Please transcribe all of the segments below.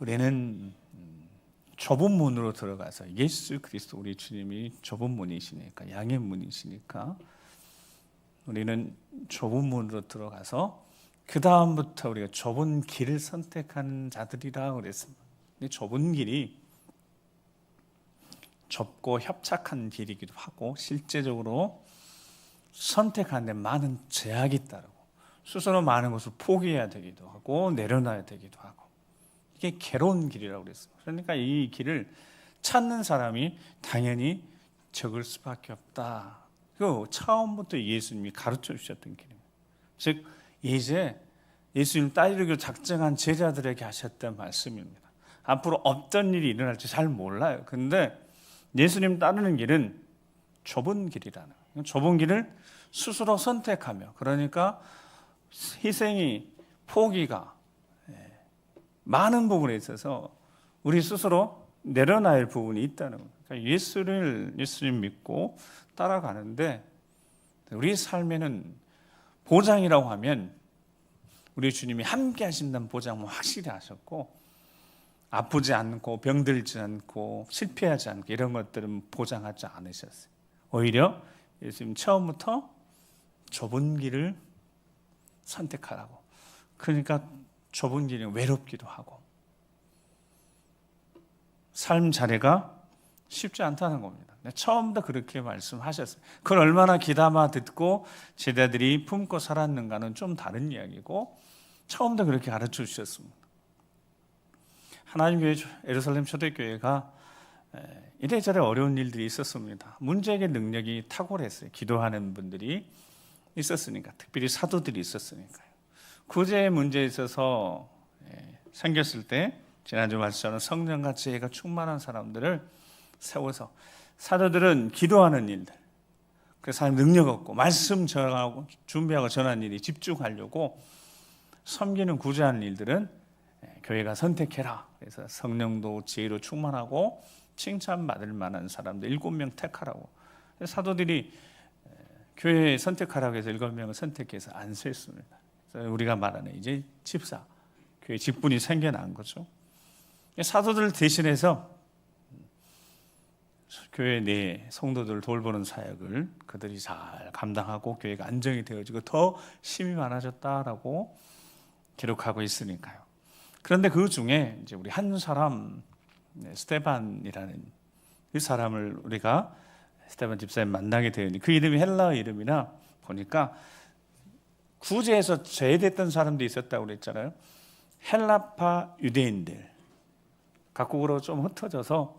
우리는 좁은 문으로 들어가서 예수 그리스도 우리 주님이 좁은 문이시니까, 양의 문이시니까 우리는 좁은 문으로 들어가서 그 다음부터 우리가 좁은 길을 선택하는 자들이라 그랬습니다. 근데 좁은 길이 좁고 협착한 길이기도 하고 실제적으로 선택하는데 많은 제약이 따르고 스스로 많은 것을 포기해야 되기도 하고 내려놔야 되기도 하고 이게 괴로운 길이라고 그랬습니다. 그러니까 이 길을 찾는 사람이 당연히 적을 수밖에 없다. 그 처음부터 예수님이 가르쳐 주셨던 길입니다. 즉 이제 예수님 따르기로 작정한 제자들에게 하셨던 말씀입니다. 앞으로 어떤 일이 일어날지 잘 몰라요. 근데 예수님 따르는 길은 좁은 길이라는 거예요. 좁은 길을 스스로 선택하며, 그러니까 희생이, 포기가 많은 부분에 있어서 우리 스스로 내려놔야 할 부분이 있다는 거예요. 그러니까 예수님 믿고 따라가는데 우리 삶에는 보장이라고 하면 우리 주님이 함께 하신다는 보장은 확실히 하셨고, 아프지 않고 병들지 않고 실패하지 않고 이런 것들은 보장하지 않으셨어요. 오히려 예수님 처음부터 좁은 길을 선택하라고. 그러니까 좁은 길이 외롭기도 하고 삶 자리가 쉽지 않다는 겁니다. 처음부터 그렇게 말씀하셨어요. 그걸 얼마나 귀담아 듣고 제자들이 품고 살았는가는 좀 다른 이야기고 처음부터 그렇게 가르쳐 주셨습니다. 하나님 교회 예루살렘 초대교회가 이래저래 어려운 일들이 있었습니다. 문제의 능력이 탁월했어요. 기도하는 분들이 있었으니까, 특별히 사도들이 있었으니까요. 구제의 문제에 있어서 생겼을 때 지난주 말씀처럼 성령과 지혜가 충만한 사람들을 세워서 사도들은 기도하는 일들, 그 사람 능력 없고 말씀 전하고 준비하고 전하는 일이 집중하려고 섬기는 구제하는 일들은 교회가 선택해라. 그래서 성령도 지혜로 충만하고 칭찬받을 만한 사람들 7명 택하라고. 사도들이 교회에 선택하라고 해서 7명을 선택해서 안수했습니다. 그래서 우리가 말하는 이제 집사, 교회 직분이 생겨난 거죠. 사도들 대신해서 교회 내 성도들을 돌보는 사역을 그들이 잘 감당하고 교회가 안정이 되어지고 더 힘이 많아졌다라고 기록하고 있으니까요. 그런데 그 중에 이제 우리 한 사람, 스테반이라는 그 사람을 우리가 스테반 집사님 만나게 되었는데, 그 이름이 헬라어 이름이라 보니까 구제에서 제외됐던 사람도 있었다고 그랬잖아요. 헬라파 유대인들, 각국으로 좀 흩어져서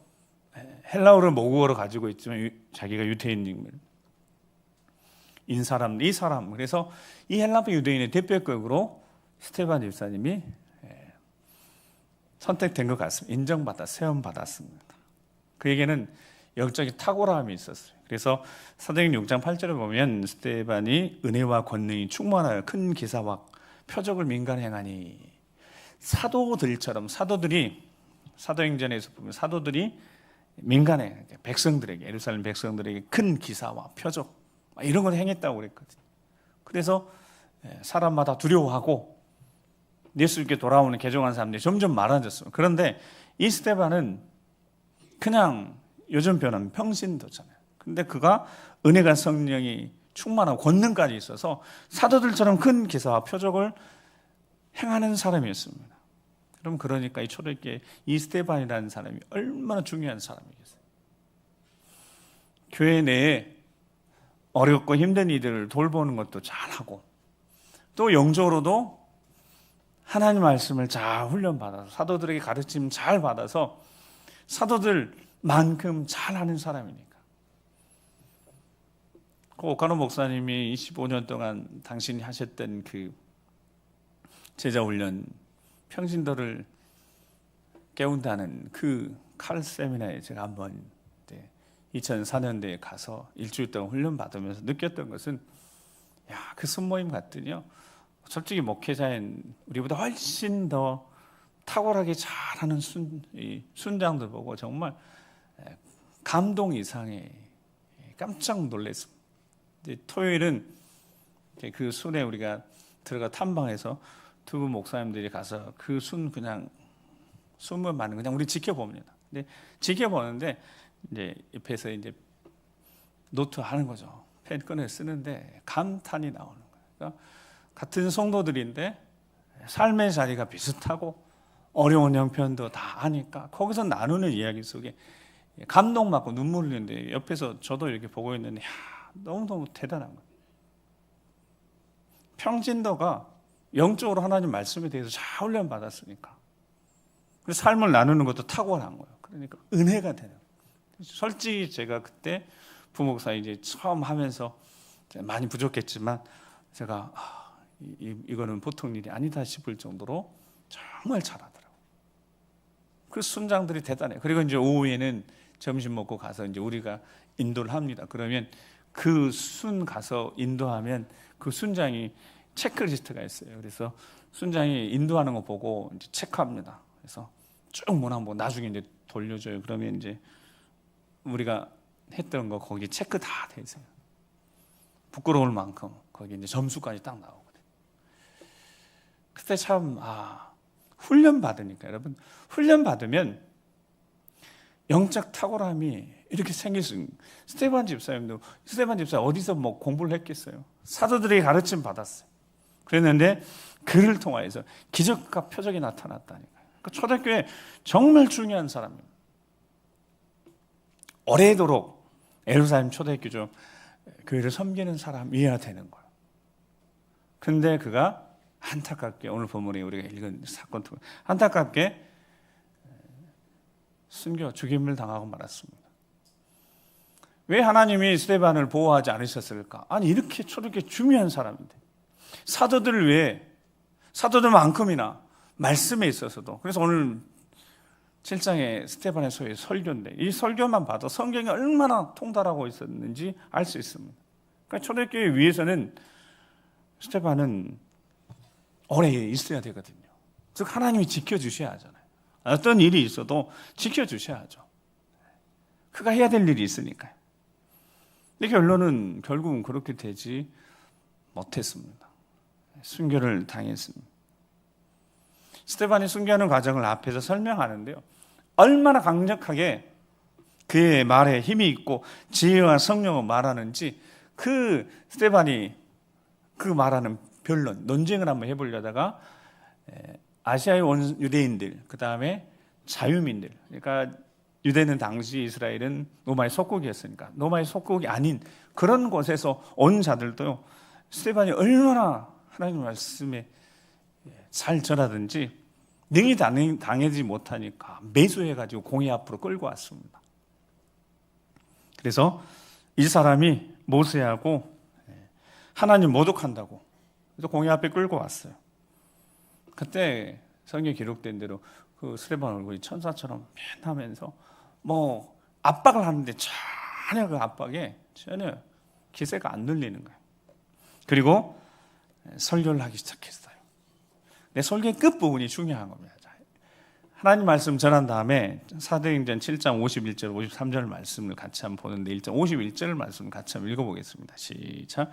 헬라어를 모국어로 가지고 있지만 자기가 유대인인 사람, 이 사람. 그래서 이 헬라파 유대인의 대표격으로 스테반 집사님이 선택된 것 같습니다. 인정받아 세움받았습니다. 그에게는 영적인 탁월함이 있었어요. 그래서 사도행전 6장 8절에 보면 스테반이 은혜와 권능이 충만하여 큰 기사와 표적을 민간히 행하니, 사도들처럼 사도들이 사도행전에서 보면 사도들이 민간에 백성들에게, 예루살렘 백성들에게 큰 기사와 표적 이런 걸 행했다고 그랬거든요. 그래서 사람마다 두려워하고 예수님께 돌아오는 개종한 사람들이 점점 많아졌습니다. 그런데 이 스테반은 그냥 요즘 표현은 평신도잖아요. 근데 그가 은혜가 성령이 충만하고 권능까지 있어서 사도들처럼 큰 기사와 표적을 행하는 사람이었습니다. 그럼 그러니까 이 초대교회 이 스테반이라는 사람이 얼마나 중요한 사람이겠어요. 교회 내에 어렵고 힘든 이들을 돌보는 것도 잘하고 또 영적으로도 하나님 말씀을 잘 훈련받아서 사도들에게 가르침 잘 받아서 사도들만큼 잘하는 사람이니까. 그 오카노 목사님이 25년 동안 당신이 하셨던 그 제자 훈련, 평신도를 깨운다는 그 칼 세미나에 제가 한번 2004년도에 가서 일주일 동안 훈련 받으면서 느꼈던 것은, 그 순모임 갔더니요, 솔직히 목회자인 우리보다 훨씬 더 탁월하게 잘하는 순장들 보고 정말 감동 이상의 깜짝 놀랐습니다. 토요일은 그 순에 우리가 들어가 탐방해서 두 분 목사님들이 가서 그 순 그냥 수면 많은 그냥 우리 지켜봅니다. 근데 지켜보는데 이제 옆에서 이제 노트 하는 거죠. 펜 꺼내 쓰는데 감탄이 나오는 거예요. 그러니까 같은 성도들인데 삶의 자리가 비슷하고 어려운 형편도 다 아니까 거기서 나누는 이야기 속에 감동받고 눈물 흘리는데 옆에서 저도 이렇게 보고 있는데 너무너무 대단한 거예요. 평진도가 영적으로 하나님 말씀에 대해서 잘 훈련받았으니까 그래서 삶을 나누는 것도 탁월한 거예요. 그러니까 은혜가 되는 거예요. 솔직히 제가 그때 부목사 이제 처음 하면서 많이 부족했지만 제가 이거는 보통 일이 아니다 싶을 정도로 정말 잘하더라고요. 그 순장들이 대단해요. 그리고 이제 오후에는 점심 먹고 가서 이제 우리가 인도를 합니다. 그러면 그 순 가서 인도하면 그 순장이 체크리스트가 있어요. 그래서 순장이 인도하는 거 보고 이제 체크합니다. 그래서 쭉 문항 나중에 이제 돌려줘요. 그러면 이제 우리가 했던 거 거기 체크 다 돼 있어요. 부끄러울 만큼 거기 이제 점수까지 딱 나오거든요. 그때 참 훈련 받으니까 여러분 훈련 받으면 영적 탁월함이 이렇게 생길 수 있는. 스테반 집사님도 어디서 뭐 공부를 했겠어요? 사도들이 가르침 받았어요. 그랬는데 그를 통하여서 기적과 표적이 나타났다니까요. 그러니까 초대교회 정말 중요한 사람입니다. 오래도록 예루살렘 초대교회 교회를 섬기는 사람이어야 되는 거예요. 근데 그가 안타깝게 오늘 본문에 우리가 읽은 사건 통해 안타깝게 순교 죽임을 당하고 말았습니다. 왜 하나님이 스데반을 보호하지 않으셨을까? 아니 이렇게 초대교회 중요한 사람인데 사도들을 위해 사도들만큼이나 말씀에 있어서도 그래서 오늘 7장의 스데반의 소위 설교인데 이 설교만 봐도 성경이 얼마나 통달하고 있었는지 알 수 있습니다. 그러니까 초대교회 위에서는 스데반은 오래 있어야 되거든요. 즉 하나님이 지켜주셔야 하잖아요. 어떤 일이 있어도 지켜주셔야죠. 그가 해야 될 일이 있으니까요. 근데 결국은 그렇게 되지 못했습니다. 순교를 당했습니다. 스데반이 순교하는 과정을 앞에서 설명하는데요. 얼마나 강력하게 그의 말에 힘이 있고 지혜와 성령을 말하는지 그 스데반이 그 말하는 변론, 논쟁을 한번 해보려다가 아시아의 유대인들, 그 다음에 자유민들, 그러니까 유대는 당시 이스라엘은 로마의 속국이었으니까 로마의 속국이 아닌 그런 곳에서 온 자들도요 스데반이 얼마나 하나님 말씀에 잘 전하든지 능히 당하지 못하니까 매수해가지고 공회 앞으로 끌고 왔습니다. 그래서 이 사람이 모세하고 하나님 모독한다고 그래서 공회 앞에 끌고 왔어요. 그때 성경에 기록된 대로 그 스데반 얼굴이 천사처럼 변하면서 뭐 압박을 하는데 전혀 그 압박에 전혀 기세가 안 눌리는 거예요. 그리고 설교를 하기 시작했어요. 내 설교의 끝부분이 중요한 겁니다. 하나님 말씀 전한 다음에 사도행전 7장 51절 53절 말씀을 같이 한번 보는데 1장 51절 말씀 같이 한번 읽어보겠습니다. 시작.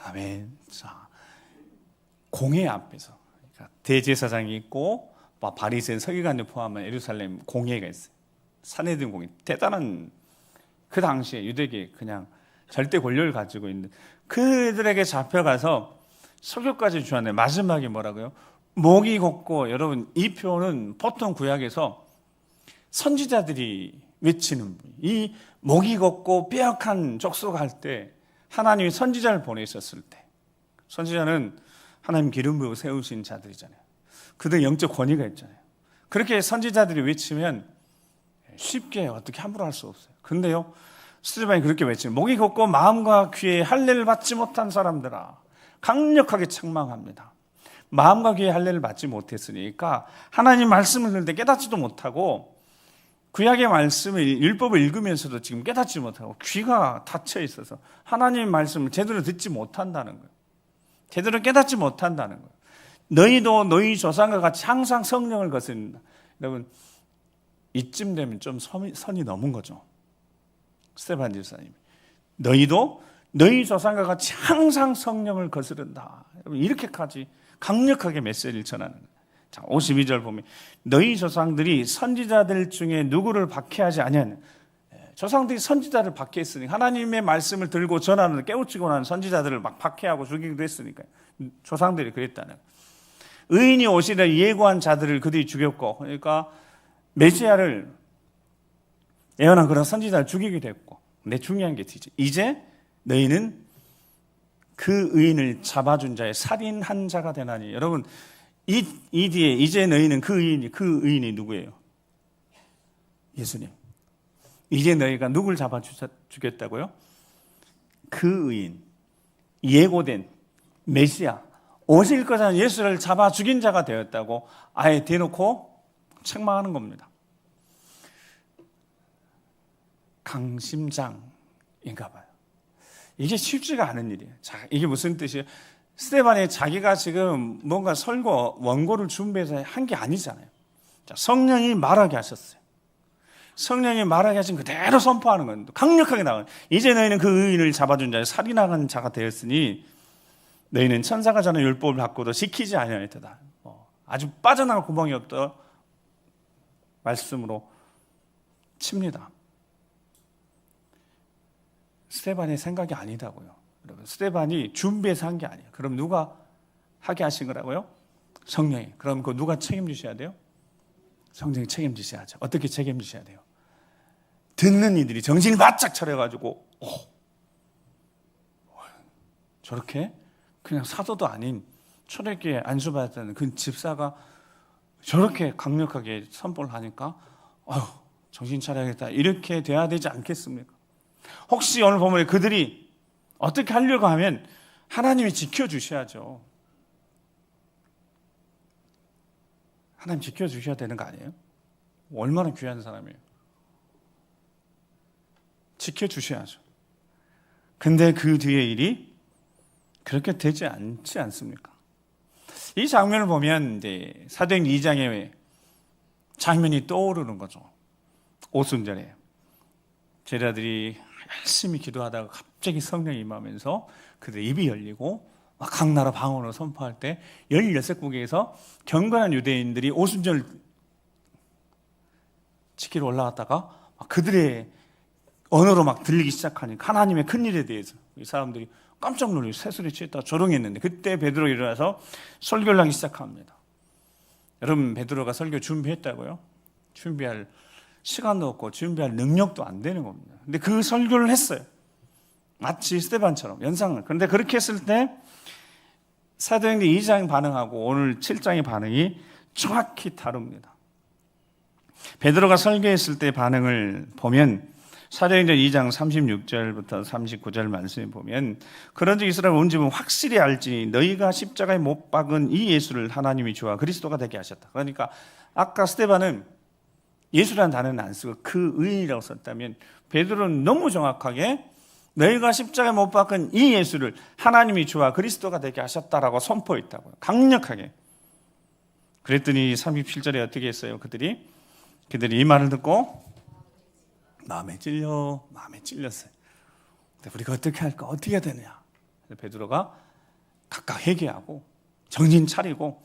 아멘. 자, 공회 앞에서 그러니까 대제사장이 있고 바리새인 서기관을 포함한 예루살렘 공회가 있어요. 산헤드린 공회. 대단한 그 당시에 유대계 그냥 절대 권력을 가지고 있는 그들에게 잡혀가서 설교까지 주었는데 마지막에 뭐라고요? 목이 곱고 여러분 이 표현은 보통 구약에서 선지자들이 외치는 이 목이 곱고 뼈약한 족속 할 때 하나님이 선지자를 보내셨을 때 선지자는 하나님 기름 부어 세우신 자들이잖아요. 그들 영적 권위가 있잖아요. 그렇게 선지자들이 외치면 쉽게 어떻게 함부로 할 수 없어요. 근데요 스데반이 그렇게 외치면 목이 곱고 마음과 귀에 할례를 받지 못한 사람들아 강력하게 책망합니다. 마음과 귀에 할례를 받지 못했으니까 하나님 말씀을 들을 때 깨닫지도 못하고 구약의 말씀을 율법을 읽으면서도 지금 깨닫지 못하고 귀가 닫혀 있어서 하나님 말씀을 제대로 듣지 못한다는 거예요. 제대로 깨닫지 못한다는 거예요. 너희도 너희 조상과 같이 항상 성령을 거스린다. 여러분 이쯤 되면 좀 선이 넘은 거죠. 스데반 집사님, 너희도 너희 조상과 같이 항상 성령을 거스른다. 이렇게까지 강력하게 메시지를 전하는 거예요. 자, 52절 보면 너희 조상들이 선지자들 중에 누구를 박해하지 아니하냐. 조상들이 선지자를 박해했으니 하나님의 말씀을 들고 전하는 깨우치고 나는 선지자들을 막 박해하고 죽이기도 했으니까 조상들이 그랬다는 거예요. 의인이 오시려 예고한 자들을 그들이 죽였고, 그러니까 메시아를 예언한 그런 선지자를 죽이기도 했고. 근데 중요한 게 뒤지. 이제 너희는 그 의인을 잡아준 자의 살인한 자가 되나니. 여러분, 이 뒤에 이제 너희는 그 의인이 누구예요? 예수님. 이제 너희가 누굴 잡아주겠다고요? 그 의인, 예고된 메시아, 오실 거라는 예수를 잡아 죽인 자가 되었다고 아예 대놓고 책망하는 겁니다. 강심장인가 봐요. 이게 쉽지가 않은 일이에요. 자, 이게 무슨 뜻이에요? 스데반이 자기가 지금 뭔가 설교, 원고를 준비해서 한 게 아니잖아요. 자, 성령이 말하게 하셨어요. 성령이 말하게 하신 그대로 선포하는 건 강력하게 나가요. 이제 너희는 그 의인을 잡아준 자에 살인하는 자가 되었으니 너희는 천사가 전한 율법을 받고도 지키지 아니하였다. 아주 빠져나갈 구멍이 없다 말씀으로 칩니다. 스데반의 생각이 아니다고요. 여러분, 스데반이 준비해서 한 게 아니에요. 그럼 누가 하게 하신 거라고요? 성령이. 그럼 그 누가 책임지셔야 돼요? 성령이 책임지셔야죠. 어떻게 책임지셔야 돼요? 듣는 이들이 정신이 바짝 차려가지고 저렇게 그냥 사도도 아닌 초대교회 안수받았다는 그 집사가 저렇게 강력하게 선포를 하니까 정신 차려야겠다 이렇게 돼야 되지 않겠습니까? 혹시 오늘 보면 그들이 어떻게 하려고 하면 하나님이 지켜주셔야죠. 하나님 지켜주셔야 되는 거 아니에요? 얼마나 귀한 사람이에요. 지켜주셔야죠. 근데 그 뒤에 일이 그렇게 되지 않지 않습니까? 이 장면을 보면 이제 사도행 2장의 장면이 떠오르는 거죠. 오순절에 제자들이 열심히 기도하다가 갑자기 성령이 임하면서 그들 입이 열리고 각 나라 방언으로 선포할 때 16국에서 경건한 유대인들이 오순절 지키러 올라갔다가 그들의 언어로 막 들리기 시작하니까 하나님의 큰일에 대해서 이 사람들이 깜짝 놀라서 새소리 치다 조롱했는데 그때 베드로가 일어나서 설교를 하기 시작합니다. 여러분, 베드로가 설교 준비했다고요? 준비할 시간도 없고 준비할 능력도 안 되는 겁니다. 근데 그 설교를 했어요. 마치 스데반처럼 연상을. 그런데 그렇게 했을 때 사도행전 2장의 반응하고 오늘 7장의 반응이 정확히 다릅니다. 베드로가 설교했을 때 반응을 보면 사도행전 2장 36절부터 39절 말씀에 보면 그런즉 이스라엘 온 집은 확실히 알지 너희가 십자가에 못 박은 이 예수를 하나님이 주와 그리스도가 되게 하셨다. 그러니까 아까 스데반은 예수라는 단어는 안 쓰고 그 의인이라고 썼다면 베드로는 너무 정확하게 너희가 십자가에 못 박은 이 예수를 하나님이 주와 그리스도가 되게 하셨다라고 선포했다고요. 강력하게. 그랬더니 37절에 어떻게 했어요? 그들이 이 말을 듣고 마음에 찔렸어요. 근데 우리가 어떻게 할까? 어떻게 해야 되느냐? 베드로가 각각 회개하고 정신 차리고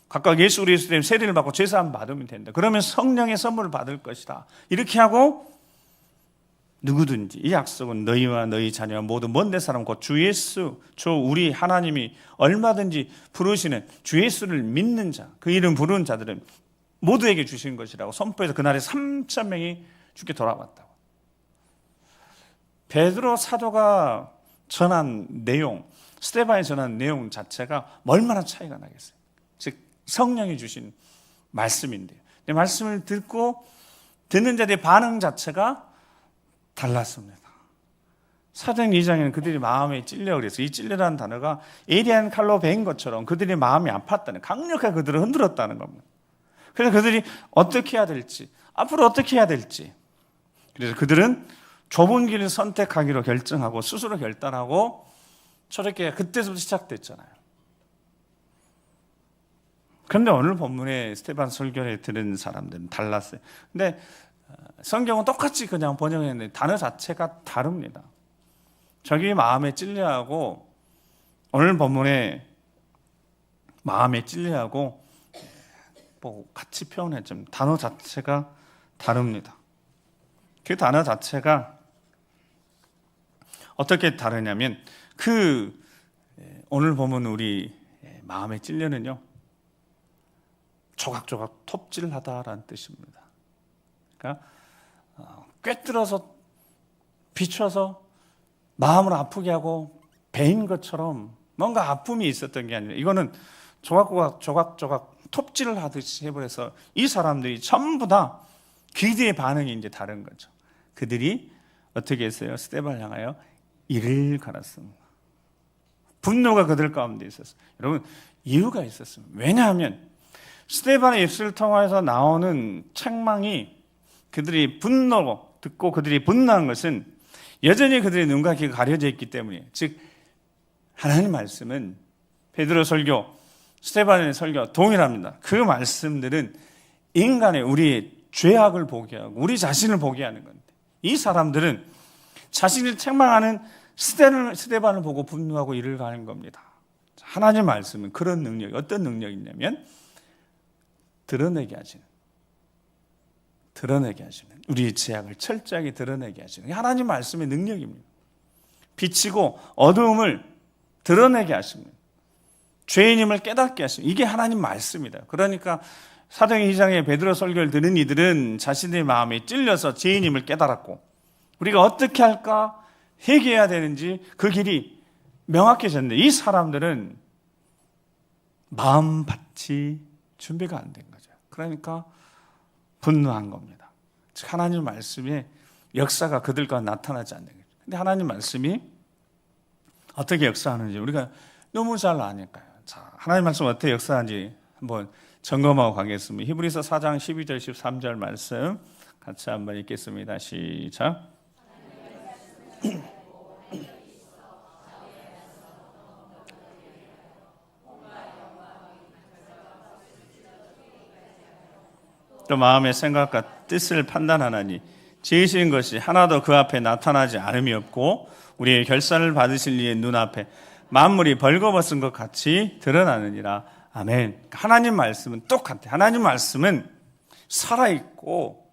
각각 예수 그리스도의 세례를 받고 죄사함 받으면 된다. 그러면 성령의 선물을 받을 것이다. 이렇게 하고 누구든지 이 약속은 너희와 너희 자녀와 모든 먼 데 사람 곧 주 예수 우리 하나님이 얼마든지 부르시는 주 예수를 믿는 자 그 이름 부르는 자들은 모두에게 주신 것이라고 선포해서 그날에 3,000명이 주께 돌아왔다고. 베드로 사도가 전한 내용, 스데반이 전한 내용 자체가 얼마나 차이가 나겠어요. 즉 성령이 주신 말씀인데요. 말씀을 듣는 자들의 반응 자체가 달랐습니다. 사도행전 2장에는 그들이 마음에 찔려 그래서 이 찔려라는 단어가 예리한 칼로 베인 것처럼 그들의 마음이 아팠다는, 강력하게 그들을 흔들었다는 겁니다. 그래서 그들이 어떻게 해야 될지, 앞으로 어떻게 해야 될지, 그래서 그들은 좁은 길을 선택하기로 결정하고 스스로 결단하고 저렇게 그때부터 시작됐잖아요. 그런데 오늘 본문에 스데반 설교를 들은 사람들은 달랐어요. 근데 성경은 똑같이 그냥 번역했는데 단어 자체가 다릅니다. 자기 마음에 찔려하고, 오늘 본문에 마음에 찔려하고 뭐 같이 표현했지만 단어 자체가 다릅니다. 그 단어 자체가 어떻게 다르냐면, 오늘 보면 우리 마음에 찔려는요, 조각조각 톱질하다라는 뜻입니다. 그러니까 꿰뚫어서 비춰서 마음을 아프게 하고 베인 것처럼 뭔가 아픔이 있었던 게 아니라, 이거는 조각조각 톱질을 하듯이 해버려서 이 사람들이 전부 다 기대의 반응이 이제 다른 거죠. 그들이 어떻게 했어요? 스데반을 향하여 이를 갈았습니다. 분노가 그들 가운데 있었어요. 여러분, 이유가 있었습니다. 왜냐하면 스데반의 입술을 통해서 나오는 책망이, 그들이 분노로 듣고 그들이 분노한 것은 여전히 그들의 눈과 귀가 가려져 있기 때문이에요. 즉, 하나님 말씀은 베드로 설교, 스데반의 설교 동일합니다. 그 말씀들은 인간의 우리의 죄악을 보게 하고 우리 자신을 보게 하는 건데, 이 사람들은 자신을 책망하는 스데반을 보고 분노하고 이를 가는 겁니다. 하나님 말씀은 그런 능력이, 어떤 능력이냐면 드러내게 하시는, 우리의 죄악을 철저하게 드러내게 하시는 하나님 말씀의 능력입니다. 비치고 어두움을 드러내게 하십니다. 죄인임을 깨닫게 하십니다. 이게 하나님 말씀이다. 그러니까 사도행전 2장의 베드로 설교를 들은 이들은 자신의 마음에 찔려서 죄인임을 깨달았고, 우리가 어떻게 할까 회개해야 되는지 그 길이 명확해졌는데, 이 사람들은 마음밭이 준비가 안 된 거죠. 그러니까 분노한 겁니다. 즉, 하나님 말씀의 역사가 그들과 나타나지 않는 거죠. 근데 하나님 말씀이 어떻게 역사하는지 우리가 너무 잘 아니까요. 자, 하나님 말씀 어떻게 역사하는지 한번 점검하고 가겠습니다. 히브리서 4장 12절 13절 말씀 같이 한번 읽겠습니다. 시작. 또 마음의 생각과 뜻을 판단하나니 지으신 것이 하나도 그 앞에 나타나지 않음이 없고 우리의 결산을 받으실 이의 눈앞에 만물이 벌거벗은 것 같이 드러나느니라. 아멘. 하나님 말씀은 똑같아요. 하나님 말씀은 살아있고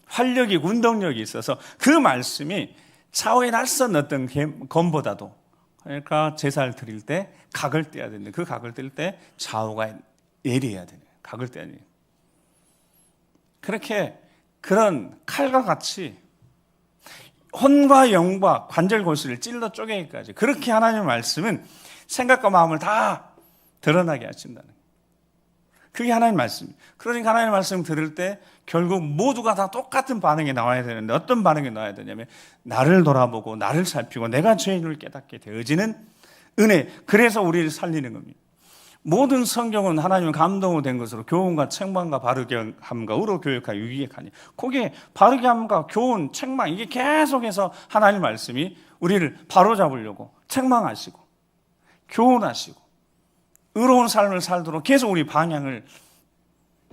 활력이, 운동력이 있어서 그 말씀이 차후에 낯선 어떤 검보다도, 그러니까 제사를 드릴 때 각을 떼야 되는데 그 각을 뗄 때 좌우가 예리해야 되는 거예요. 각을 떼야 돼요. 그렇게 그런 칼과 같이 혼과 영과 관절 골수를 찔러 쪼개기까지, 그렇게 하나님의 말씀은 생각과 마음을 다 드러나게 하신다는 거예요. 그게 하나님의 말씀이에요. 그러니까 하나님의 말씀 들을 때 결국 모두가 다 똑같은 반응이 나와야 되는데, 어떤 반응이 나와야 되냐면 나를 돌아보고 나를 살피고 내가 죄인을 깨닫게 되어지는 은혜. 그래서 우리를 살리는 겁니다. 모든 성경은 하나님의 감동으로 된 것으로 교훈과 책망과 바르게 함과 의로 교육하여 유익하게 하니, 그게 바르게 함과 교훈, 책망, 이게 계속해서 하나님 말씀이 우리를 바로잡으려고 책망하시고 교훈하시고 의로운 삶을 살도록 계속 우리 방향을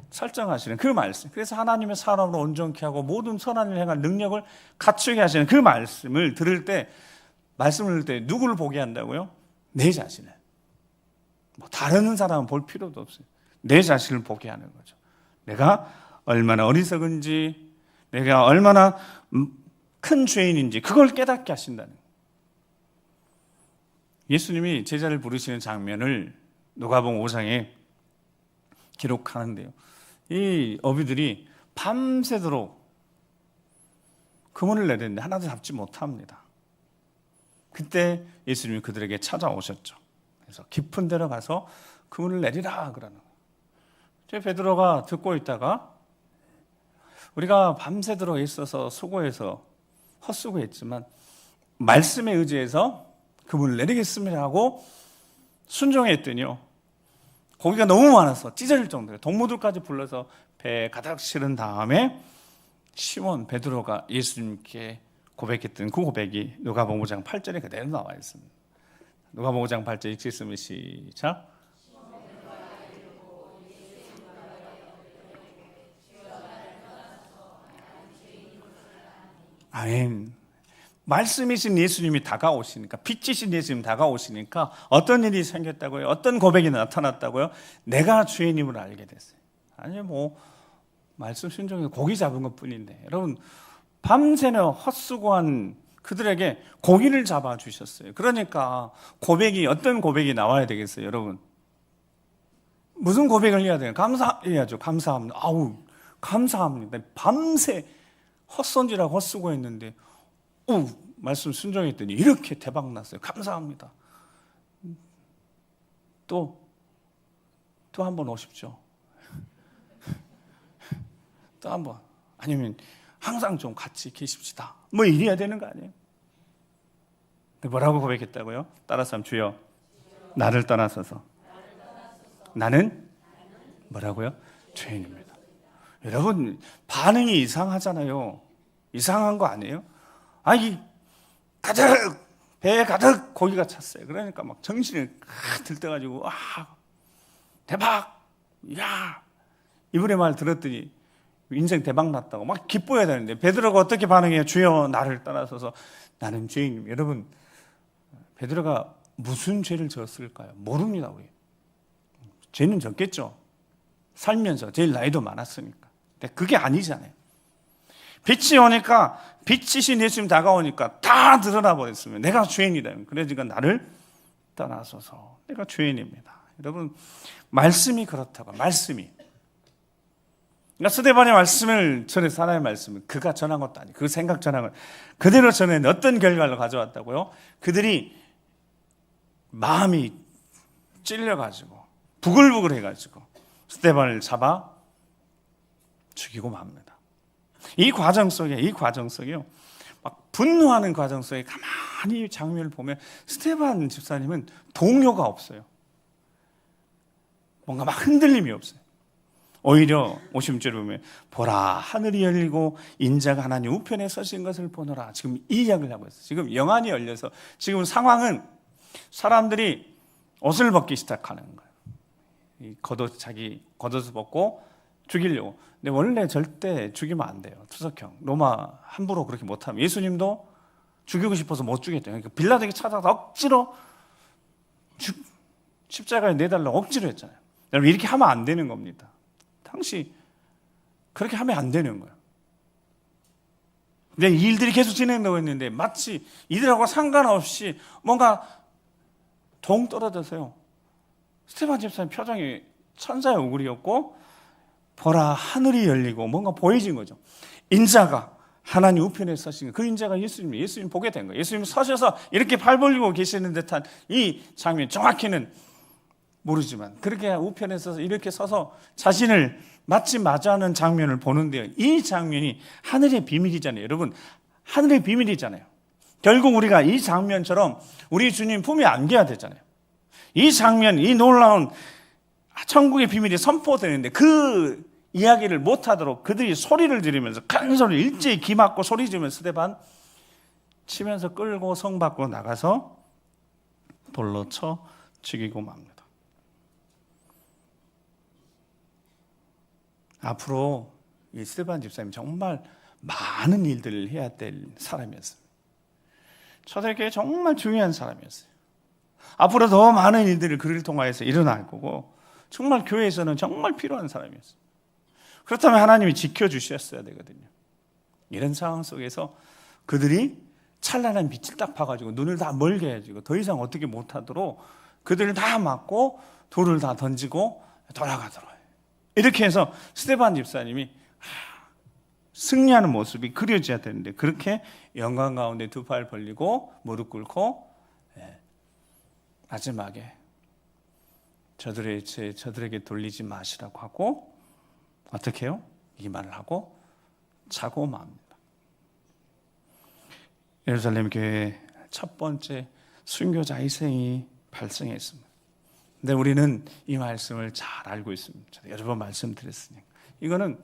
설정하시는 그 말씀. 그래서 하나님의 사람으로 온전케 하고 모든 선한 일을 행할 능력을 갖추게 하시는 그 말씀을 들을 때, 말씀을 들을 때 누구를 보게 한다고요? 내 자신을. 뭐 다른 사람은 볼 필요도 없어요. 내 자신을 보게 하는 거죠. 내가 얼마나 어리석은지, 내가 얼마나 큰 죄인인지 그걸 깨닫게 하신다는 거예요. 예수님이 제자를 부르시는 장면을 누가복음 5장에 기록하는데요, 이 어비들이 밤새도록 그물을 내렸는데 하나도 잡지 못합니다. 그때 예수님이 그들에게 찾아오셨죠. 그래서 깊은 데로 가서 그물을 내리라 그러는 거예요. 베드로가 듣고 있다가, 우리가 밤새도록 있어서 수고해서 헛수고했지만 말씀에 의지해서 그물을 내리겠습니다 하고 순종했더니요, 고기가 너무 많아서 찢어질 정도예요. 동무들까지 불러서 배에 가득 실은 다음에 시몬 베드로가 예수님께 고백했던 그 고백이 누가복음 5장 8절에 그대로 나와 있습니다. 누가복음 5장 8절 읽겠습니다. 시작. 아멘. 말씀이신 예수님이 다가오시니까, 빛이신 예수님이 다가오시니까 어떤 일이 생겼다고요? 어떤 고백이 나타났다고요? 내가 주인임을 알게 됐어요. 아니 말씀 순종해서 고기 잡은 것뿐인데, 여러분 밤새는 헛수고한 그들에게 고기를 잡아주셨어요. 그러니까 고백이, 어떤 고백이 나와야 되겠어요, 여러분? 무슨 고백을 해야 돼요? 감사해야죠. 감사합니다. 감사합니다. 밤새 헛손질하고 헛수고했는데 말씀 순종했더니 이렇게 대박 났어요. 감사합니다. 또 한 번 오십시오. 또 한 번. 아니면 항상 좀 같이 계십시다. 이래야 되는 거 아니에요? 뭐라고 고백했다고요? 따라서 한번 주여, 나를 떠나서서 나는 뭐라고요? 죄인입니다. 여러분 반응이 이상하잖아요. 이상한 거 아니에요? 가득, 배에 가득 고기가 찼어요. 그러니까 막 정신이 들떠가지고 대박, 이분의 말 들었더니 인생 대박 났다고 막 기뻐해야 되는데, 베드로가 어떻게 반응해요? 주여, 나를 떠나서서 나는 죄인입니다. 여러분, 베드로가 무슨 죄를 지었을까요? 모릅니다. 우리 죄는 졌겠죠. 살면서 제일 나이도 많았으니까. 근데 그게 아니잖아요. 빛이 오니까, 빛이신 예수님 다가오니까 다 드러나 버렸으면 내가 죄인이다. 그러니까 나를 떠나소서, 내가 죄인입니다. 여러분, 말씀이 그렇다고. 말씀이, 그러니까 스데반의 말씀을 전해서, 하나님의 말씀을 그가 전한 것도 아니고 그 생각 전한 걸 그대로 전했는데 어떤 결과를 가져왔다고요? 그들이 마음이 찔려가지고 부글부글 해가지고 스데반을 잡아 죽이고 맙니다. 이 과정 속에요, 막 분노하는 과정 속에 가만히 장면을 보면 스데반 집사님은 동요가 없어요. 뭔가 막 흔들림이 없어요. 오히려 50절에 보면 보라, 하늘이 열리고 인자가 하나님 우편에 서신 것을 보노라. 지금 이 이야기를 하고 있어요. 지금 영안이 열려서 지금 상황은 사람들이 옷을 벗기 시작하는 거예요. 자기 겉옷을 벗고 죽이려고. 근데 원래 절대 죽이면 안 돼요. 투석형. 로마 함부로 그렇게 못하면. 예수님도 죽이고 싶어서 못 죽였대요. 그러니까 빌라도에게 찾아서 억지로 십자가에 내달라고 억지로 했잖아요. 여러분, 이렇게 하면 안 되는 겁니다. 당시 그렇게 하면 안 되는 거예요. 근데 이 일들이 계속 진행되고 있는데 마치 이들하고 상관없이 뭔가 동 떨어져서요, 스데반 집사님 표정이 천사의 얼굴이었고, 보라, 하늘이 열리고 뭔가 보여진 거죠. 인자가 하나님 우편에 서신, 그 인자가 예수님 보게 된 거예요. 예수님 서셔서 이렇게 팔 벌리고 계시는 듯한 이 장면, 정확히는 모르지만 그렇게 우편에 서서 이렇게 서서 자신을 마치 마주하는 장면을 보는데요, 이 장면이 하늘의 비밀이잖아요. 여러분, 하늘의 비밀이잖아요. 결국 우리가 이 장면처럼 우리 주님 품에 안겨야 되잖아요. 이 장면, 이 놀라운 천국의 비밀이 선포되는데 그 이야기를 못하도록 그들이 소리를 지르면서 큰 소리, 일제히 귀 막고 소리 지르면서 스데반 치면서 끌고 성 밖으로 나가서 돌로 쳐 죽이고 맙니다. 앞으로 이 스데반 집사님 정말 많은 일들을 해야 될 사람이었습니다. 초대교회 정말 중요한 사람이었어요. 앞으로 더 많은 일들을 그를 통하여서 일어날 거고, 정말 교회에서는 정말 필요한 사람이었어요. 그렇다면 하나님이 지켜주셨어야 되거든요. 이런 상황 속에서 그들이 찬란한 빛을 딱 봐가지고 눈을 다 멀게 해가지고 더 이상 어떻게 못하도록 그들을 다 막고 돌을 다 던지고 돌아가도록 해요. 이렇게 해서 스데반 집사님이 승리하는 모습이 그려져야 되는데, 그렇게 영광 가운데 두 팔 벌리고 무릎 꿇고 마지막에 저들에게 돌리지 마시라고 하고, 어떻게 해요? 이 말을 하고 자고 맙니다. 예루살렘 교회의 첫 번째 순교자 희생이 발생했습니다. 근데 우리는 이 말씀을 잘 알고 있습니다. 제가 여러 번 말씀드렸으니까. 이거는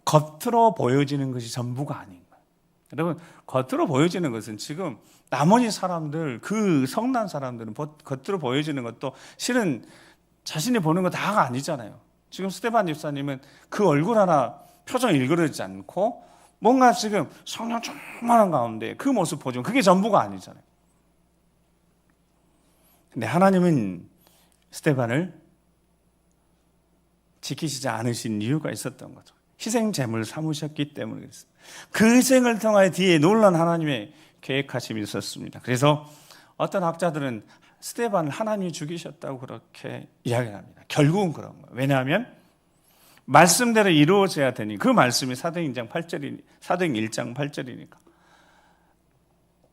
겉으로 보여지는 것이 전부가 아닌 거예요. 여러분, 겉으로 보여지는 것은 지금 나머지 사람들, 그 성난 사람들은 겉으로 보여지는 것도 실은 자신이 보는 거 다가 아니잖아요. 지금 스데반 집사님은 그 얼굴 하나 표정 일그러지지 않고 뭔가 지금 성령 충만한 가운데 그 모습 보지만 그게 전부가 아니잖아요. 근데 하나님은 스데반을 지키시지 않으신 이유가 있었던 거죠. 희생 제물을 삼으셨기 때문에 그랬습니다. 그 희생을 통하여 뒤에 놀란 하나님의 계획하심이 있었습니다. 그래서 어떤 학자들은 스데반을 하나님이 죽이셨다고 그렇게 이야기를 합니다. 결국은 그런 거예요. 왜냐하면 말씀대로 이루어져야 되니, 그 말씀이 사도행전 1장 8절이니까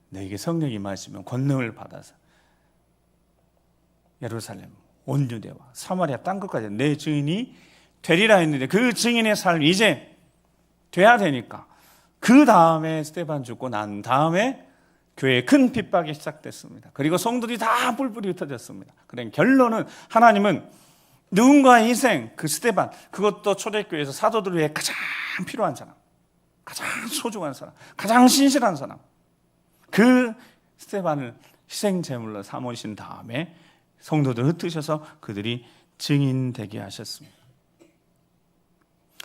너에게 성령이 임하시면 권능을 받아서 예루살렘 온 유대와 사마리아 땅끝까지 내 증인이 되리라 했는데, 그 증인의 삶이 이제 돼야 되니까 그 다음에 스데반 죽고 난 다음에 교회에 큰 핍박이 시작됐습니다. 그리고 성도들이 다 뿔뿔이 흩어졌습니다. 그런 결론은 하나님은 누군가의 희생, 그 스데반, 그것도 초대교회에서 사도들 위해 가장 필요한 사람, 가장 소중한 사람, 가장 신실한 사람, 그 스데반을 희생 제물로 삼으신 다음에 성도들 흩으셔서 그들이 증인되게 하셨습니다.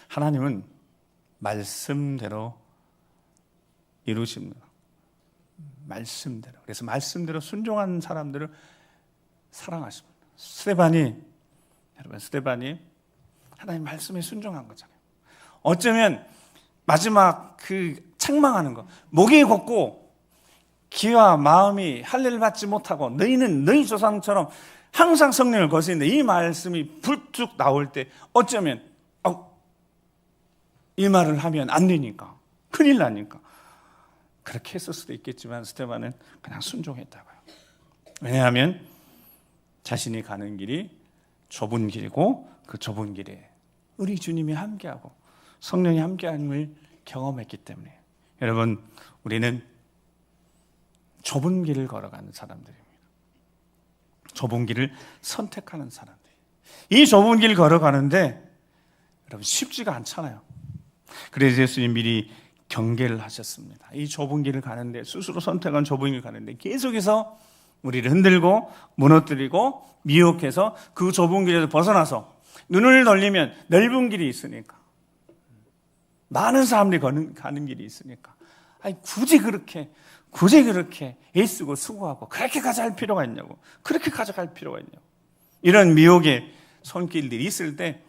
하나님은 말씀대로 이루십니다. 말씀대로. 그래서 말씀대로 순종한 사람들을 사랑하십니다. 스데반이 하나님 말씀에 순종한 거잖아요. 어쩌면 마지막 그 책망하는 거, 목이 곱고 귀와 마음이 할례를 받지 못하고 너희는 너희 조상처럼 항상 성령을 거스는데, 이 말씀이 불쑥 나올 때 어쩌면 이 말을 하면 안 되니까, 큰일 나니까 그렇게 했을 수도 있겠지만 스데반은 그냥 순종했다고요. 왜냐하면 자신이 가는 길이 좁은 길이고, 그 좁은 길에 우리 주님이 함께하고 성령이 함께함을 경험했기 때문에. 여러분, 우리는 좁은 길을 걸어가는 사람들입니다. 좁은 길을 선택하는 사람들. 이 좁은 길을 걸어가는데 여러분 쉽지가 않잖아요. 그래서 예수님 미리 경계를 하셨습니다. 이 좁은 길을 가는데, 스스로 선택한 좁은 길을 가는데 계속해서 우리를 흔들고 무너뜨리고 미혹해서 그 좁은 길에서 벗어나서 눈을 돌리면 넓은 길이 있으니까, 많은 사람들이 가는 길이 있으니까, 굳이 그렇게 애쓰고 수고하고 그렇게 가져갈 필요가 있냐고, 그렇게 가져갈 필요가 있냐고, 이런 미혹의 손길들이 있을 때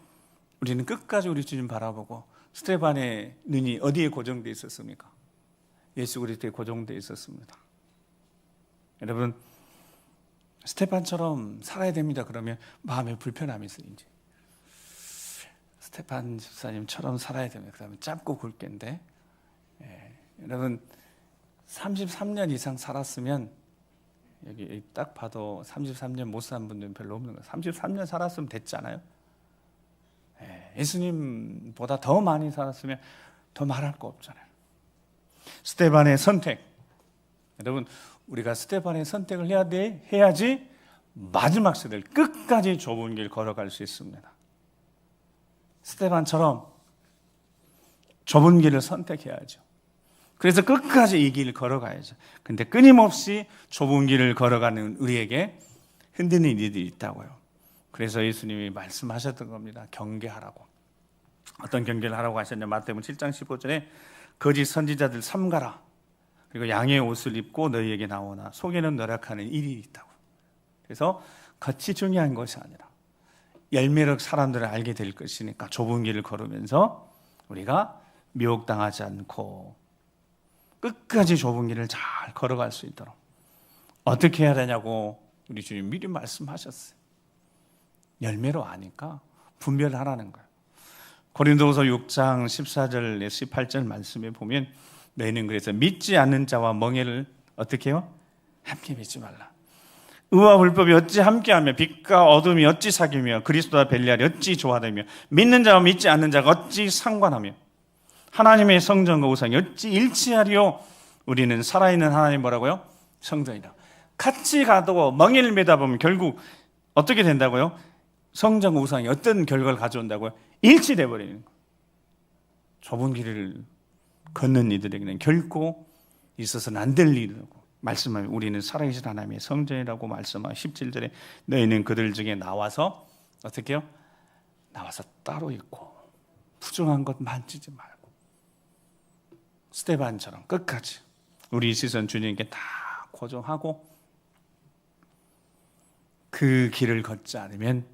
우리는 끝까지 우리 주님 바라보고, 스데반의 눈이 어디에 고정되어 있었습니까? 예수 그리스도에 고정되어 있었습니다. 여러분, 스데반처럼 살아야 됩니다. 그러면 마음에 불편함이 있으니지, 스데반 집사님처럼 살아야 됩니다. 그러면 짧고 굵게인데, 여러분 33년 이상 살았으면, 여기 딱 봐도 33년 못 산 분들은 별로 없는 거예요. 33년 살았으면 됐잖아요. 예수님보다 더 많이 살았으면 더 말할 거 없잖아요. 스데반의 선택, 여러분, 우리가 스데반의 선택을 해야지 마지막 세대를 끝까지 좁은 길 걸어갈 수 있습니다. 스데반처럼 좁은 길을 선택해야죠. 그래서 끝까지 이 길을 걸어가야죠. 근데 끊임없이 좁은 길을 걸어가는 우리에게 흔드는 일들이 있다고요. 그래서 예수님이 말씀하셨던 겁니다. 경계하라고. 어떤 경계를 하라고 하셨냐? 마태복음 7장 15절에 거짓 선지자들 삼가라. 그리고 양의 옷을 입고 너희에게 나오나 속에는 노력하는 일이 있다고. 그래서 겉이 중요한 것이 아니라 열매로 사람들을 알게 될 것이니까 좁은 길을 걸으면서 우리가 미혹당하지 않고 끝까지 좁은 길을 잘 걸어갈 수 있도록 어떻게 해야 되냐고 우리 주님 미리 말씀하셨어요. 열매로 아니까 분별하라는 거예요. 고린도후서 6장 14절에 18절 말씀에 보면, 너희는 그래서 믿지 않는 자와 멍에를 어떻게 해요? 함께 믿지 말라. 의와 불법이 어찌 함께하며 빛과 어둠이 어찌 사귀며 그리스도와 벨리알이 어찌 조화되며 믿는 자와 믿지 않는 자가 어찌 상관하며 하나님의 성전과 우상이 어찌 일치하리요. 우리는 살아있는 하나님 뭐라고요? 성전이다. 같이 가도 멍에를 매다 보면 결국 어떻게 된다고요? 성전과 우상이 어떤 결과를 가져온다고요? 일치돼 버리는 거예요. 좁은 길을 걷는 이들에게는 결코 있어서는 안 될 일이라고 말씀하며, 우리는 살아계신 하나님의 성전이라고 말씀하고 17절에 너희는 그들 중에 나와서 어떻게 해요? 나와서 따로 있고 부정한 것 만지지 말고 스데반처럼 끝까지 우리 시선 주님께 다 고정하고 그 길을 걷지 않으면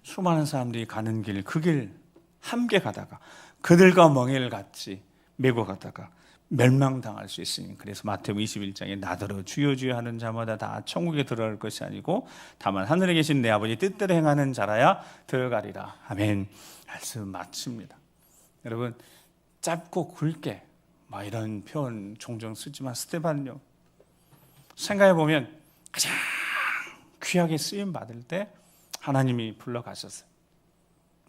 수많은 사람들이 가는 길, 그 길 함께 가다가 그들과 멍에를 같이 메고 가다가 멸망당할 수 있으니, 그래서 마태복음 21장에 나더러 주여 주여 하는 자마다 다 천국에 들어갈 것이 아니고 다만 하늘에 계신 내 아버지 뜻대로 행하는 자라야 들어가리라. 아멘. 말씀 마칩니다. 여러분, 짧고 굵게 이런 표현 종종 쓰지만 스데반요, 생각해보면 가장 귀하게 쓰임 받을 때 하나님이 불러가셨어요.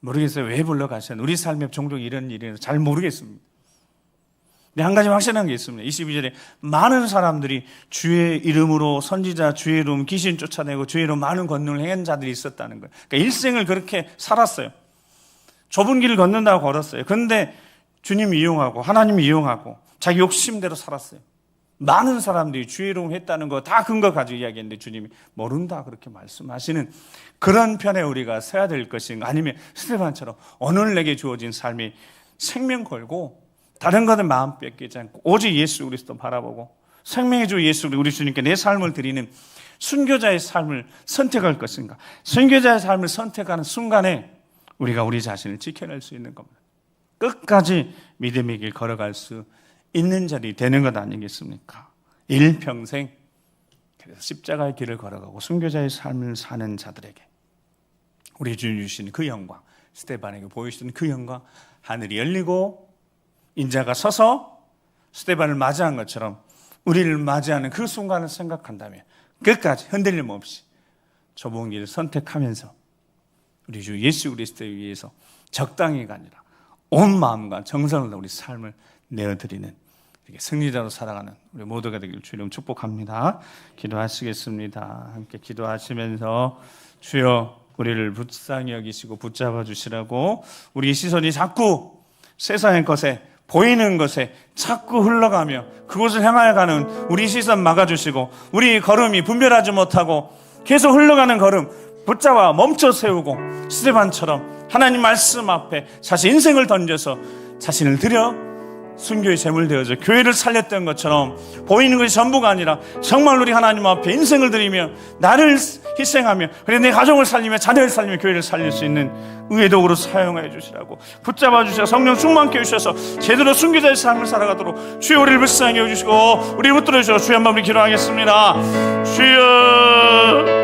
모르겠어요. 왜 불러가셨는지. 우리 삶에 종종 이런 일이 잘 모르겠습니다. 근데 한 가지 확실한 게 있습니다. 22절에 많은 사람들이 주의 이름으로, 선지자 주의 이름 귀신 쫓아내고 주의 이름 많은 권능을 행한 자들이 있었다는 거예요. 그러니까 일생을 그렇게 살았어요. 좁은 길을 걷는다고 걸었어요. 그런데 주님 이용하고 하나님 이용하고 자기 욕심대로 살았어요. 많은 사람들이 주의 이름 했다는 거 다 근거 가지고 이야기했는데 주님이 모른다 그렇게 말씀하시는 그런 편에 우리가 서야 될 것인가, 아니면 스데반처럼 오늘 내게 주어진 삶이 생명 걸고 다른 것은 마음 뺏기지 않고 오직 예수 그리스도 바라보고 생명의 주 예수 우리 주님께 내 삶을 드리는 순교자의 삶을 선택할 것인가. 순교자의 삶을 선택하는 순간에 우리가 우리 자신을 지켜낼 수 있는 겁니다. 끝까지 믿음의 길 걸어갈 수 있는 자리 되는 것 아니겠습니까? 일평생 그래서 십자가의 길을 걸어가고 순교자의 삶을 사는 자들에게 우리 주님 주신 그 영광, 스데반에게 보여주신 그 영광, 하늘이 열리고 인자가 서서 스데반을 맞이한 것처럼 우리를 맞이하는 그 순간을 생각한다면 끝까지 흔들림 없이 좁은 길을 선택하면서 우리 주 예수 그리스도에 위해서 적당히가 아니라 온 마음과 정성을 우리 삶을 내어드리는 이렇게 승리자로 살아가는 우리 모두가 되기를 주님 축복합니다. 기도하시겠습니다. 함께 기도하시면서 주여 우리를 불쌍히 여기시고 붙잡아 주시라고, 우리 시선이 자꾸 세상의 것에 보이는 것에 자꾸 흘러가며 그곳을 향하여 가는 우리 시선 막아주시고, 우리 걸음이 분별하지 못하고 계속 흘러가는 걸음 붙잡아 멈춰 세우고 스데반처럼 하나님 말씀 앞에 자신 인생을 던져서 자신을 드려 순교의 제물 되어져 교회를 살렸던 것처럼 보이는 것이 전부가 아니라 정말 우리 하나님 앞에 인생을 드리며 나를 희생하며 그래 내 가정을 살리며 자녀를 살리며 교회를 살릴 수 있는 의의 도구로 사용해 주시라고, 붙잡아 주셔서 성령 충만케 해주셔서 제대로 순교자의 삶을 살아가도록 주여 우리를 불쌍히 여겨주시고 우리 붙들어 주시고 주여 한번 우리 기도하겠습니다. 주여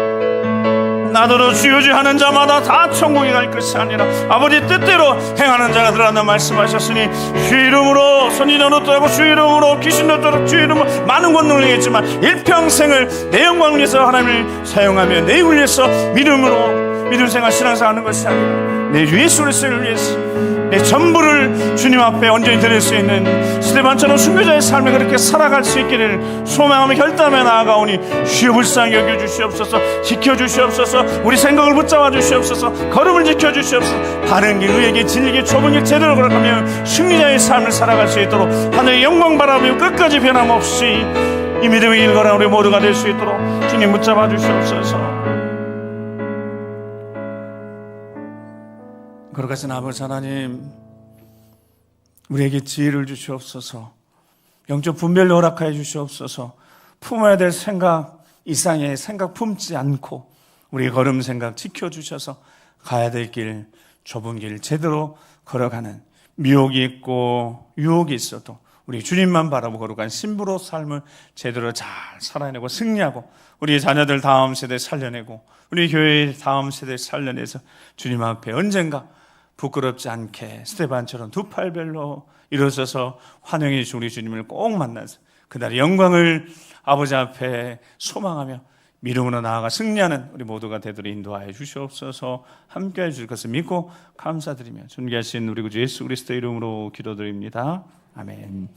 나더러 주여 주여 하는 자마다 다 천국에 갈 것이 아니라 아버지 뜻대로 행하는 자가 들어간다 말씀하셨으니 주의 이름으로 선지자로 떠나고 주의 이름으로 귀신도 떠나고 주의 이름으로 많은 권능을 행했지만 일평생을 내 영광을 위해서 하나님을 사용하며 내 입을 위해서 믿음 생활 신앙생활 하는 것이 아니라 내 주 예수 그리스도를 위해서 내 전부를 주님 앞에 온전히 드릴 수 있는 스데반처럼 순교자의 삶을 그렇게 살아갈 수 있기를 소망하며 결단하며 나아가오니 주여 불쌍히 여겨주시옵소서. 지켜주시옵소서. 우리 생각을 붙잡아 주시옵소서. 걸음을 지켜주시옵소서. 바른 길 의에게 진리게 좁은 길 제대로 걸어가며 승리자의 삶을 살아갈 수 있도록 하늘의 영광 바라보며 끝까지 변함없이 이 믿음의 길 걸어 우리 모두가 될 수 있도록 주님 붙잡아 주시옵소서. 거룩하신 아버지 하나님, 우리에게 지혜를 주시옵소서. 영적 분별을 허락하여 주시옵소서. 품어야 될 생각 이상의 생각 품지 않고 우리의 걸음 생각 지켜주셔서 가야 될 길, 좁은 길 제대로 걸어가는, 미혹이 있고 유혹이 있어도 우리 주님만 바라보고 거룩한 신부로 삶을 제대로 잘 살아내고 승리하고 우리 자녀들 다음 세대 살려내고 우리 교회의 다음 세대 살려내서 주님 앞에 언젠가 부끄럽지 않게 스데반처럼 두 팔별로 일어서서 환영해 주신 우리 주님을 꼭 만나서 그날의 영광을 아버지 앞에 소망하며 믿음으로 나아가 승리하는 우리 모두가 되도록 인도하여 주시옵소서. 함께해 주실 것을 믿고 감사드리며 존귀하신 우리 구주 예수 그리스도 이름으로 기도드립니다. 아멘.